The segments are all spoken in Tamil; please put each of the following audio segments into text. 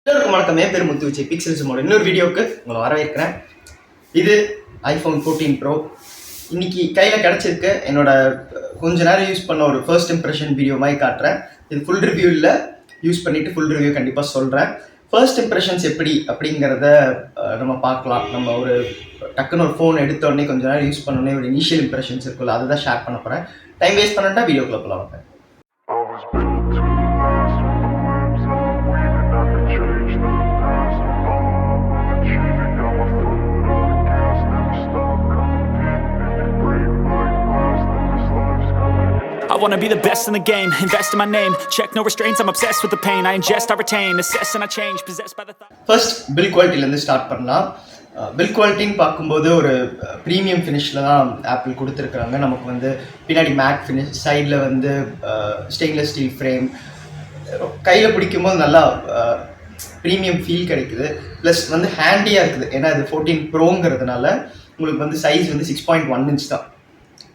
எல்லாருக்கும் வணக்கம். என் பேர் முத்து பிக்சல்ஸோட இன்னொரு வீடியோவுக்கு உங்களை வரவேற்கிறேன். இது iPhone 14 Pro. இன்னைக்கு கையில் கிடச்சிருக்கு. என்னோட கொஞ்ச நேரம் யூஸ் பண்ண ஒரு ஃபர்ஸ்ட் இம்ப்ரெஷன் வீடியோ மாதிரி காட்டுறேன். இது ஃபுல் ரிவ்யூ இல்லை, யூஸ் பண்ணிவிட்டு ஃபுல் ரிவ்யூ கண்டிப்பாக சொல்கிறேன். ஃபர்ஸ்ட் இம்ப்ரெஷன்ஸ் எப்படி அப்படிங்கிறத நம்ம பார்க்கலாம். நம்ம ஒரு டக்குன்னு ஒரு ஃபோன் எடுத்தோடனே கொஞ்ச நேரம் யூஸ் பண்ணோடனே ஒரு இனிஷியல் இம்ப்ரெஷன்ஸ் இருக்குல்ல, அதை தான் ஷேர் பண்ண போகிறேன். டைம் வேஸ்ட் பண்ணிட்டா வீடியோக்குள்ளே போகலாம். வாங்க. I wanna be the best in the game, invest in my name, check no restraints, I'm obsessed with the pain, I ingest, I retain, assess and I change, possessed by the thought. First build குவாலிட்டிலேருந்து ஸ்டார்ட் பண்ணலாம். பில் குவாலிட்டின்னு பார்க்கும்போது ஒரு ப்ரீமியம் ஃபினிஷில் தான் ஆப்பிள் கொடுத்துருக்குறாங்க. நமக்கு வந்து பின்னாடி மேட் ஃபினிஷ், சைடில் வந்து ஸ்டெயின்லெஸ் ஸ்டீல் ஃப்ரேம், கையில் பிடிக்கும்போது நல்லா ப்ரீமியம் ஃபீல் கிடைக்குது. ப்ளஸ் வந்து ஹேண்டியாக இருக்குது. ஏன்னா இது 14 ப்ரோங்கிறதுனால உங்களுக்கு வந்து சைஸ் வந்து 6.1 inch தான்.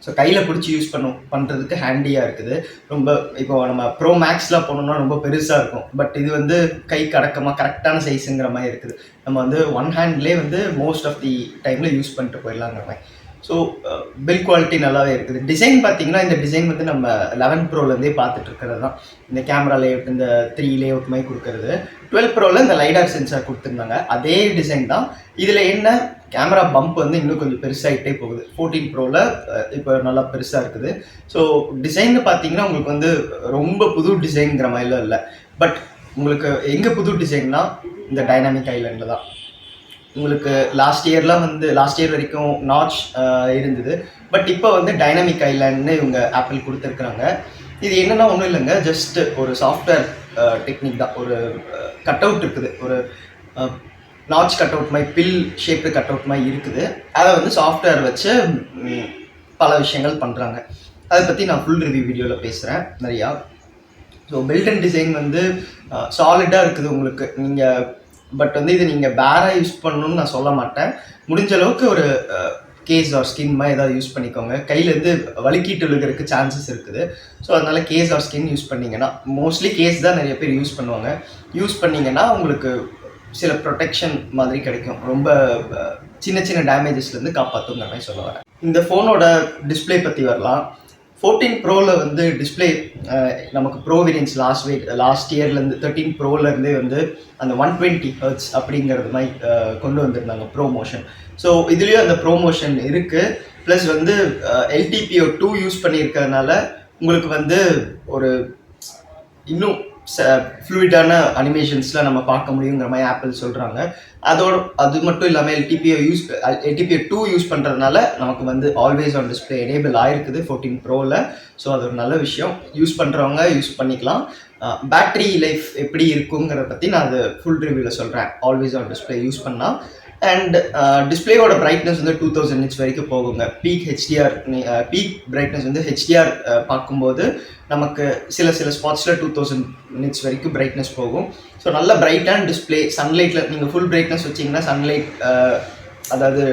ஸோ கையில் பிடிச்சி யூஸ் பண்ணுறதுக்கு ஹேண்டியாக இருக்குது. ரொம்ப இப்போ நம்ம ப்ரோ மேக்ஸ்லாம் போனோம்னா ரொம்ப பெருசாக இருக்கும். பட் இது வந்து கை கடக்கமாக கரெக்டான சைஸுங்கிற மாதிரி இருக்குது. நம்ம வந்து ஒன் ஹேண்ட்லேயே வந்து மோஸ்ட் ஆஃப் தி டைமில் யூஸ் பண்ணிட்டு போயிடலாங்கிற மாதிரி. ஸோ பில் குவாலிட்டி நல்லாவே இருக்குது. டிசைன் பார்த்தீங்கன்னா இந்த டிசைன் வந்து நம்ம 11 ப்ரோலேருந்தே பார்த்துட்டு இருக்கிறது தான். இந்த கேமரா லேஅவுட், இந்த 3 லேஅவுட் மாதிரி கொடுக்கறது. 12 ப்ரோவில் இந்த லைடார் சென்சார் கொடுத்துருந்தாங்க, அதே டிசைன் தான். இதில் என்ன, கேமரா பம்ப் வந்து இன்னும் கொஞ்சம் பெருசாகிட்டே போகுது. 14 ப்ரோவில் இப்போ நல்லா பெருசாக இருக்குது. ஸோ டிசைன்னு பார்த்தீங்கன்னா உங்களுக்கு வந்து ரொம்ப புது டிசைனுங்கிற மாதிரிலாம் இல்லை. பட் உங்களுக்கு எங்கே புது டிசைன்னா இந்த டைனாமிக் ஐலண்டில் தான். உங்களுக்கு லாஸ்ட் இயர் வரைக்கும் நாட்ச் இருந்தது. பட் இப்போ வந்து டைனாமிக் ஐலாண்ட்னு இவங்க ஆப்பிள் கொடுத்துருக்குறாங்க. இது என்னென்னா ஒன்றும் இல்லைங்க, ஜஸ்ட் ஒரு சாஃப்ட்வேர் டெக்னிக் தான். ஒரு கட் அவுட் இருக்குது, ஒரு நாட்ச் கட் அவுட் மாதிரி, பில் ஷேப்டு கட் அவுட் மாதிரி இருக்குது. அதை வந்து சாஃப்ட்வேர் வச்சு பல விஷயங்கள் பண்ணுறாங்க. அதை பற்றி நான் ஃபுல் ரிவ்யூ வீடியோவில் பேசுகிறேன் நிறையா. ஸோ பில்ட் அண்ட் டிசைன் வந்து சாலிடாக இருக்குது உங்களுக்கு. நீங்கள் பட் வந்து இது நீங்கள் பேராக யூஸ் பண்ணணும்னு நான் சொல்ல மாட்டேன். முடிஞ்ச அளவுக்கு ஒரு கேஸ் ஆர் ஸ்கின் மாதிரி ஏதாவது யூஸ் பண்ணிக்கோங்க. கையிலேருந்து வலிக்கிட்டு விழுகிறதுக்கு சான்சஸ் இருக்குது. ஸோ அதனால் கேஸ் ஆர் ஸ்கின் யூஸ் பண்ணிங்கன்னா, மோஸ்ட்லி கேஸ் தான் நிறைய பேர் யூஸ் பண்ணுவாங்க. யூஸ் பண்ணிங்கன்னா உங்களுக்கு சில ப்ரொடெக்ஷன் மாதிரி கிடைக்கும். ரொம்ப சின்ன சின்ன டேமேஜஸ்லேருந்து காப்பாற்றுங்கிற மாதிரி சொல்ல வரேன். இந்த ஃபோனோட டிஸ்பிளே பற்றி வரலாம். 14 ப்ரோவில் வந்து டிஸ்பிளே நமக்கு ப்ரோ வேரியன்ஸ் லாஸ்ட் இயர்லேருந்து 13 ப்ரோலேருந்தே வந்து அந்த 120 Hz அப்படிங்கிறது மாதிரி கொண்டு வந்திருந்தாங்க ப்ரோமோஷன். ஸோ இதுலேயும் அந்த ப்ரோமோஷன் இருக்குது. ப்ளஸ் வந்து LTPO2 யூஸ் பண்ணியிருக்கிறதுனால உங்களுக்கு வந்து ஒரு இன்னும் ஃப்ளூயிடான அனிமேஷன்ஸ்லாம் நம்ம பார்க்க முடியுங்கிற மாதிரி ஆப்பிள் சொல்கிறாங்க. அது மட்டும் இல்லாமல் LTPO2 யூஸ் பண்ணுறதுனால நமக்கு வந்து ஆல்வேஸ் ஆன் டிஸ்பிளே எனேபிள் ஆகிருக்குது 14 ப்ரோவில். ஸோ அது ஒரு நல்ல விஷயம். யூஸ் பண்ணுறவங்க யூஸ் பண்ணிக்கலாம். பேட்ரி லைஃப் எப்படி இருக்குங்கிறத பற்றி நான் அது ஃபுல் ரிவ்யூவில் சொல்கிறேன். ஆல்வேஸ் ஆன் டிஸ்பிளே யூஸ் பண்ணால். அண்ட் டிஸ்பிளேயோட பிரைட்னஸ் வந்து 2000 nits வரைக்கும் போகுங்க. பீக் பிரைட்னஸ் வந்து HDR பார்க்கும்போது நமக்கு சில ஸ்பாட்ஸில் 2000 nits வரைக்கும் பிரைட்னஸ் போகும். ஸோ நல்ல பிரைட்டான டிஸ்பிளே. சன்லைட்டில் நீங்கள் ஃபுல் பிரைட்னஸ் வச்சிங்கன்னா சன்லைட், அதாவது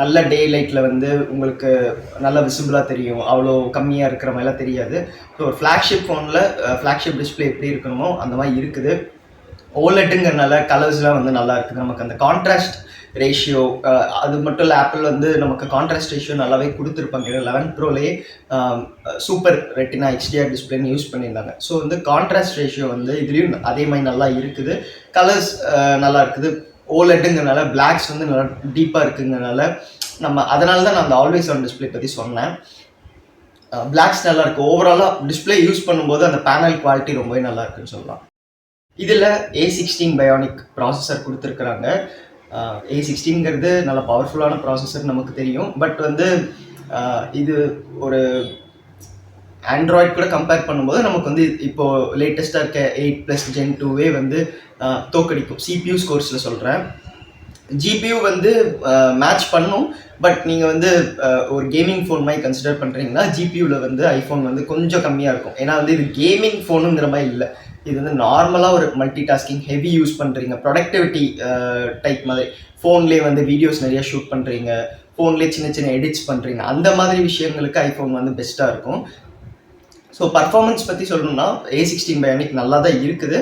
நல்ல டே லைட்டில் வந்து உங்களுக்கு நல்லா விசிபிளாக தெரியும். அவ்வளோ கம்மியாக இருக்கிற மாதிரிலாம் தெரியாது. ஸோ ஒரு ஃப்ளாக்ஷிப் ஃபோனில் ஃப்ளாக்ஷிப் டிஸ்பிளே எப்படி இருக்கணுமோ அந்த மாதிரி இருக்குது. ஓலெட்டுங்கிறனால கலர்ஸ்லாம் வந்து நல்லா இருக்குது. நமக்கு அந்த கான்ட்ராஸ்ட் ரேஷியோ, அது மட்டும் இல்லை, ஆப்பிள் வந்து நமக்கு கான்ட்ராஸ்ட் ரேஷியோ நல்லாவே கொடுத்துருப்பாங்க. 11 ப்ரோலேயே சூப்பர் ரெட்டினா HDR டிஸ்பிளேன்னு யூஸ் பண்ணியிருந்தாங்க. ஸோ வந்து கான்ட்ராஸ்ட் ரேஷியோ வந்து இதுலேயும் அதே மாதிரி நல்லா இருக்குது. கலர்ஸ் நல்லா இருக்குது. ஓலெட்டுங்கிறனால பிளாக்ஸ் வந்து நல்லா டீப்பாக இருக்குங்கிறனால அதனால தான் நான் அந்த ஆல்வேஸ் ஆன் டிஸ்பிளே பற்றி சொன்னேன். பிளாக்ஸ் நல்லா இருக்குது. ஓவராலாக டிஸ்பிளே யூஸ் பண்ணும்போது அந்த பேனல் குவாலிட்டி ரொம்பவே நல்லா இருக்குன்னு சொல்லலாம். இதில் A16 பயோனிக் ப்ராசஸர் கொடுத்துருக்குறாங்க. A16ங்கிறது நல்ல பவர்ஃபுல்லான ப்ராசஸர் நமக்கு தெரியும். பட் வந்து இது ஒரு ஆண்ட்ராய்ட் கூட கம்பேர் பண்ணும்போது நமக்கு வந்து இப்போது லேட்டஸ்ட்டாக இருக்க 8+ Gen 2வே வந்து தோக்கடிக்கும். CPU ஸ்கோர்ஸில் சொல்கிறேன். GPU வந்து மேட்ச் பண்ணும். பட் நீங்கள் வந்து ஒரு கேமிங் ஃபோன் மாதிரி கன்சிடர் பண்ணுறீங்கன்னா GPUவில் வந்து ஐஃபோன் வந்து கொஞ்சம் கம்மியாக இருக்கும். ஏன்னா வந்து இது கேமிங் ஃபோனுங்கிற மாதிரி இல்லை. இது வந்து நார்மலாக ஒரு மல்டி டாஸ்கிங், ஹெவி யூஸ் பண்ணுறீங்க, ப்ரொடக்டிவிட்டி டைப் மாதிரி. ஃபோன்லேயே வந்து வீடியோஸ் நிறையா ஷூட் பண்ணுறீங்க, ஃபோன்லேயே சின்ன சின்ன எடிட்ஸ் பண்ணுறீங்க, அந்த மாதிரி விஷயங்களுக்கு ஐஃபோன் வந்து பெஸ்ட்டாக இருக்கும். ஸோ பர்ஃபார்மன்ஸ் பற்றி சொல்லணும்னா A16 பயோனிக் நல்லா தான் இருக்குது.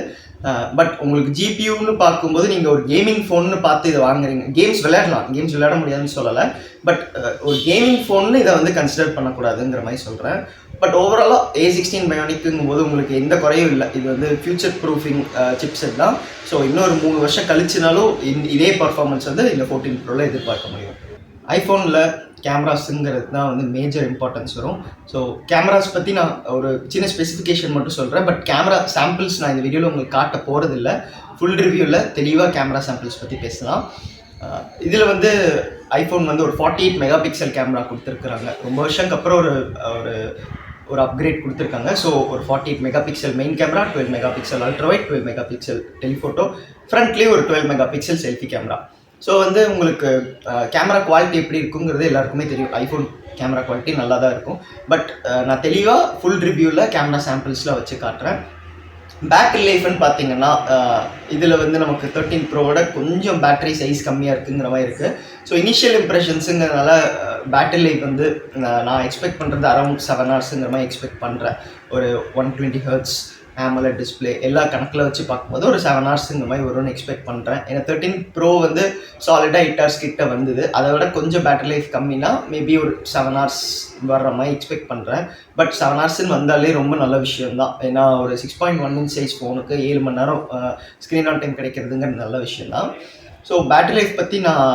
பட் உங்களுக்கு ஜிபியூன்னு பார்க்கும்போது நீங்கள் ஒரு கேமிங் ஃபோன்னு பார்த்து இதை வாங்குறீங்க. கேம்ஸ் விளையாட முடியாதுன்னு சொல்லலை. பட் ஒரு கேமிங் ஃபோன்னு இதை வந்து கன்சிடர் பண்ணக்கூடாதுங்கிற மாதிரி சொல்கிறேன். பட் ஓவராலாக A16 பயோனிக்குங்கும் போது உங்களுக்கு எந்த குறையும் இல்லை. இது வந்து ஃபியூச்சர் ப்ரூஃபிங் சிப்செட் தான். ஸோ இன்னொரு 3 வருஷம் கழிச்சுனாலும் இதே பர்ஃபார்மன்ஸ் வந்து இந்த 14 ப்ரோவில் எதிர்பார்க்க முடியும். ஐஃபோனில் கேமராஸுங்கிறது தான் வந்து மேஜர் இம்பார்ட்டன்ஸ் வரும். ஸோ கேமராஸ் பற்றி நான் ஒரு சின்ன ஸ்பெசிஃபிகேஷன் மட்டும் சொல்கிறேன். பட் கேமரா சாம்பிள்ஸ் நான் இந்த வீடியோவில் உங்களுக்கு காட்ட போகிறதில்ல. ஃபுல் ரிவ்யூவில் தெளிவாக கேமரா சாம்பிள்ஸ் பற்றி பேசலாம். இதில் வந்து ஐஃபோன் வந்து ஒரு 48 மெகா பிக்சல் கேமரா கொடுத்துருக்குறாங்க. ரொம்ப வருஷத்துக்கு அப்புறம் ஒரு அப்கிரேட் கொடுத்துருக்காங்க. ஸோ ஒரு 48 megapixel main camera, 12 megapixel ultrawide, 12 megapixel telephoto, ஃப்ரண்ட்லேயே ஒரு 12 megapixel selfie camera. So வந்து உங்களுக்கு கேமரா குவாலிட்டி எப்படி இருக்குங்கிறது எல்லாருக்குமே தெரியும். ஐஃபோன் கேமரா குவாலிட்டி நல்லா தான் இருக்கும். பட் நான் தெளிவாக ஃபுல் ரிவ்யூவில் கேமரா சாம்பிள்ஸில் வச்சு காட்டுறேன். பேட்டரி லைஃப்னு பார்த்தீங்கன்னா இதில் வந்து நமக்கு 13 ப்ரோவோட கொஞ்சம் பேட்டரி சைஸ் கம்மியாக இருக்குங்கிற மாதிரி இருக்குது. ஸோ இனிஷியல் இம்ப்ரெஷன்ஸுங்கிறதுனால பேட்டரி லைஃப் வந்து நான் எக்ஸ்பெக்ட் பண்ணுறது அரௌண்ட் 7 ஹவர்ஸுங்கிற மாதிரி எக்ஸ்பெக்ட் பண்ணுறேன். ஒரு 120 Hz AMOLED டிஸ்பிளே எல்லா கணக்கில் வச்சு பார்க்கும்போது ஒரு 7 ஹவர்ஸுங்கிற மாதிரி வரும்னு எக்ஸ்பெக்ட் பண்ணுறேன். ஏன்னா 13 ப்ரோ வந்து சாலிடாக 8 ஹவர்ஸ் கிட்ட வந்தது. அதை விட கொஞ்சம் பேட்டரி லைஃப் கம்மினா மேபி ஒரு 7 ஹவர்ஸ் வர்ற மாதிரி எக்ஸ்பெக்ட் பண்ணுறேன். பட் 7 ஹவர்ஸ்ன்னு வந்தாலே ரொம்ப நல்ல விஷயம்தான். ஏன்னா ஒரு 6.1 inch சைஸ் ஃபோனுக்கு 7 மணி நேரம் ஸ்க்ரீன் ஆன் டைம் கிடைக்கிறதுங்கிறது நல்ல விஷயம்தான். ஸோ பேட்டரி லைஃப் பற்றி நான்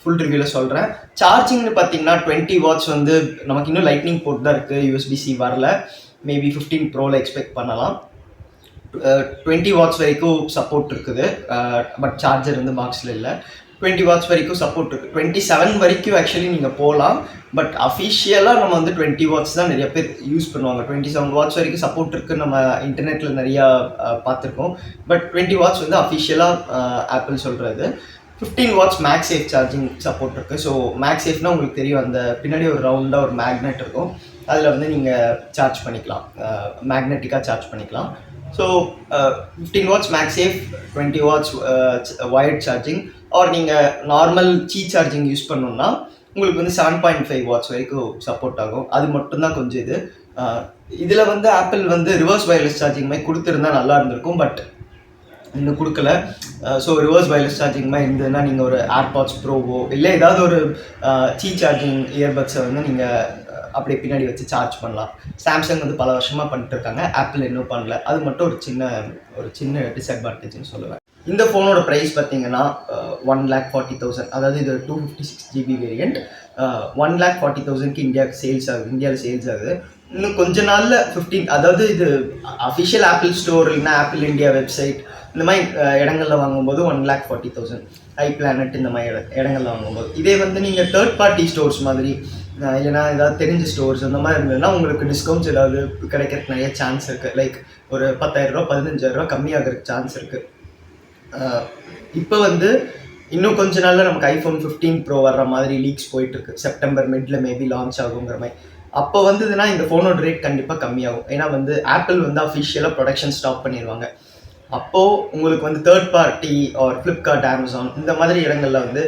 ஃபுல் ரிவ்யூவில் சொல்கிறேன். சார்ஜிங்னு பார்த்தீங்கன்னா 20 வாட்ஸ் வந்து நமக்கு இன்னும் லைட்னிங் போர்ட் தான் இருக்குது, USB-C வரல. மேபி 15 ப்ரோவில் எக்ஸ்பெக்ட் பண்ணலாம். 20 வாட்ஸ் வரைக்கும் சப்போர்ட் இருக்குது. பட் சார்ஜர் வந்து பாக்ஸில் இல்லை. 20 வாட்ஸ் வரைக்கும் சப்போர்ட் இருக்குது. 27 வரைக்கும் ஆக்சுவலி நீங்கள் போகலாம். பட் அஃபிஷியலாக நம்ம வந்து 20 வாட்ஸ் தான் நிறைய பேர் யூஸ் பண்ணுவாங்க. 27 வாட்ஸ் வரைக்கும் சப்போர்ட் இருக்குது, நம்ம இன்டர்நெட்டில் நிறையா பார்த்துருக்கோம். பட் 20 வாட்ஸ் வந்து அஃபிஷியலாக ஆப்பிள் சொல்கிறது. 15 வாட்ஸ் மேக்ஸேஃப் சார்ஜிங் சப்போர்ட் இருக்குது. ஸோ மேக்ஸேஃப்னால் உங்களுக்கு தெரியும், அந்த பின்னாடி ஒரு ரவுண்டாக ஒரு மேக்னெட் இருக்கும். அதில் வந்து நீங்கள் சார்ஜ் பண்ணிக்கலாம், மேக்னெட்டிக்காக சார்ஜ் பண்ணிக்கலாம். So 15 watts MagSafe, 20 watts wired charging. Or நீங்கள் நார்மல் சார்ஜிங் யூஸ் பண்ணணுன்னா உங்களுக்கு வந்து 7.5 வாட்ஸ் வரைக்கும் சப்போர்ட் ஆகும். அது மட்டும்தான் கொஞ்சம் இதில் வந்து ஆப்பிள் வந்து ரிவர்ஸ் வயர்லெஸ் சார்ஜிங் மாதிரி கொடுத்துருந்தா நல்லா இருந்திருக்கும். பட் இன்னும் கொடுக்கல. ஸோ ரிவர்ஸ் வயர்லெஸ் சார்ஜிங் மாதிரி இருந்ததுன்னா நீங்கள் ஒரு ஏர்பாட்ஸ் ப்ரோவோ இல்லை ஏதாவது ஒரு சார்ஜிங் இயர்பட்ஸை வந்து நீங்கள் அப்படியே பின்னாடி வச்சு சார்ஜ் பண்ணலாம். சாம்சங் வந்து பல வருஷமாக பண்ணிட்டுருக்காங்க, ஆப்பிள் இன்னும் பண்ணல. அது மட்டும் ஒரு சின்ன டிஸ்அட்வான்டேஜ்னு சொல்லுவேன். இந்த ஃபோனோட ப்ரைஸ் பார்த்தீங்கன்னா 1,40,000. அதாவது இது 256 GB வேரியண்ட். 1,40,000க்கு இந்தியாவில் சேல்ஸ் ஆகுது. இன்னும் கொஞ்ச நாளில் 15, அதாவது இது அஃபிஷியல் ஆப்பிள் ஸ்டோர் இல்லைன்னா ஆப்பிள் இந்தியா வெப்சைட் இந்த மாதிரி இடங்களில் வாங்கும்போது 1,40,000, iPlanet இந்த மாதிரி இடங்களில் வாங்கும்போது. இதே வந்து நீங்கள் தேர்ட் பார்ட்டி ஸ்டோர்ஸ் மாதிரி இல்லைனா ஏதாவது தெரிஞ்ச ஸ்டோர்ஸ் அந்த மாதிரி இருந்ததுன்னா உங்களுக்கு டிஸ்கவுண்ட்ஸ் ஏதாவது கிடைக்கிறதுக்கு நிறைய சான்ஸ் இருக்குது. லைக் ஒரு 10,000 ரூபா 15,000 கம்மியாகிறதுக்கு சான்ஸ் இருக்குது. இப்போ வந்து இன்னும் கொஞ்ச நாளில் நமக்கு iPhone 15 Pro வர்ற மாதிரி லீக்ஸ் போயிட்டுருக்கு. செப்டம்பர் மிடில் மேபி லான்ச் ஆகுங்கிற மாதிரி. அப்போ வந்ததுன்னா இந்த ஃபோனோட ரேட் கண்டிப்பாக கம்மியாகும். ஏன்னா வந்து ஆப்பிள் வந்து அஃபிஷியலாக ப்ரொடக்ஷன் ஸ்டாப் பண்ணிடுவாங்க. அப்போது உங்களுக்கு வந்து third party R Flipkart, Amazon இந்த மாதிரி இடங்களில் வந்து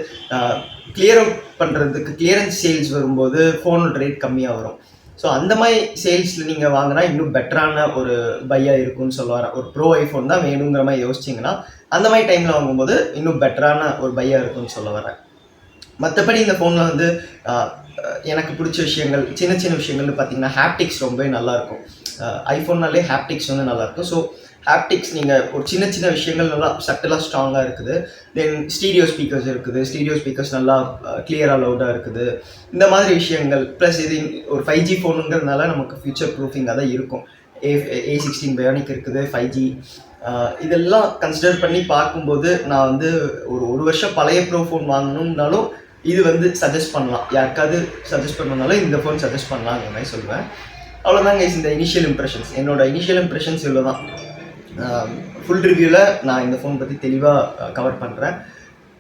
கிளியர் அவுட் பண்ணுறதுக்கு கிளியரன்ஸ் சேல்ஸ் வரும்போது ஃபோனோட ரேட் கம்மியாக வரும். ஸோ அந்த மாதிரி சேல்ஸில் நீங்கள் வாங்கினா இன்னும் பெட்டரான ஒரு பையாக இருக்கும்னு சொல்ல வரேன். ஒரு ப்ரோ ஐஃபோன் தான் வேணுங்கிற மாதிரி யோசிச்சிங்கன்னா அந்த மாதிரி டைமில் வாங்கும்போது இன்னும் பெட்டரான ஒரு பையாக இருக்கும்னு சொல்ல வரேன். மற்றபடி இந்த ஃபோனில் வந்து எனக்கு பிடிச்ச விஷயங்கள், சின்ன சின்ன விஷயங்கள்னு பார்த்தீங்கன்னா ஹாப்டிக்ஸ் ரொம்பவே நல்லாயிருக்கும். ஐஃபோன்னாலே ஹாப்டிக்ஸ் வந்து நல்லாயிருக்கும். ஸோ ஹாப்டிக்ஸ் நீங்கள் ஒரு சின்ன சின்ன விஷயங்கள் நல்லா சட்டலாக ஸ்ட்ராங்காக இருக்குது. தென் ஸ்டீரியோ ஸ்பீக்கர்ஸ் இருக்குது. ஸ்டீரியோ ஸ்பீக்கர்ஸ் நல்லா கிளியராக லவுடாக இருக்குது. இந்த மாதிரி விஷயங்கள் ப்ளஸ் இது ஒரு 5G ஃபோனுங்கிறதுனால நமக்கு ஃபியூச்சர் ப்ரூஃபிங்காக தான் இருக்கும். A16 பயோனிக் இருக்குது, 5G. இதெல்லாம் கன்சிடர் பண்ணி பார்க்கும்போது நான் வந்து ஒரு வருஷம் பழைய ப்ரோ ஃபோன் வாங்கணும்னாலும் இது வந்து சஜஸ்ட் பண்ணலாம். யாருக்காவது சஜஸ்ட் பண்ணனாலும் இந்த ஃபோன் சஜஸ்ட் பண்ணலாங்கிற மாதிரி சொல்லுவேன். அவ்வளோதாங்க இந்த இனிஷியல் இம்ப்ரெஷன்ஸ். என்னோடய இனிஷியல் இம்ப்ரெஷன்ஸ் இவ்வளோ தான். ஃபுல் ரிவ்யூவில் நான் இந்த ஃபோன் பற்றி தெளிவாக கவர் பண்ணுறேன்.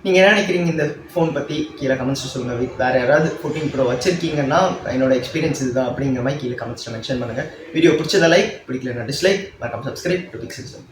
நீங்கள் என்ன நினைக்கிறீங்க இந்த ஃபோன் பற்றி கீழே கமெண்ட்ஸில் சொல்லுங்கள். வேறு யாராவது 14 Pro வச்சுருக்கீங்கன்னா என்னோடய எக்ஸ்பீரியன்ஸ் இதுதான் அப்படிங்கிற மாதிரி கீழே கமெண்ட்ஸில் மென்ஷன் பண்ணுங்கள். வீடியோ பிடிச்சதை லைக், பிடிக்கலன்னா டிஸ்லைக், மறக்காம சப்ஸ்கிரைப் டு பிக்சல்.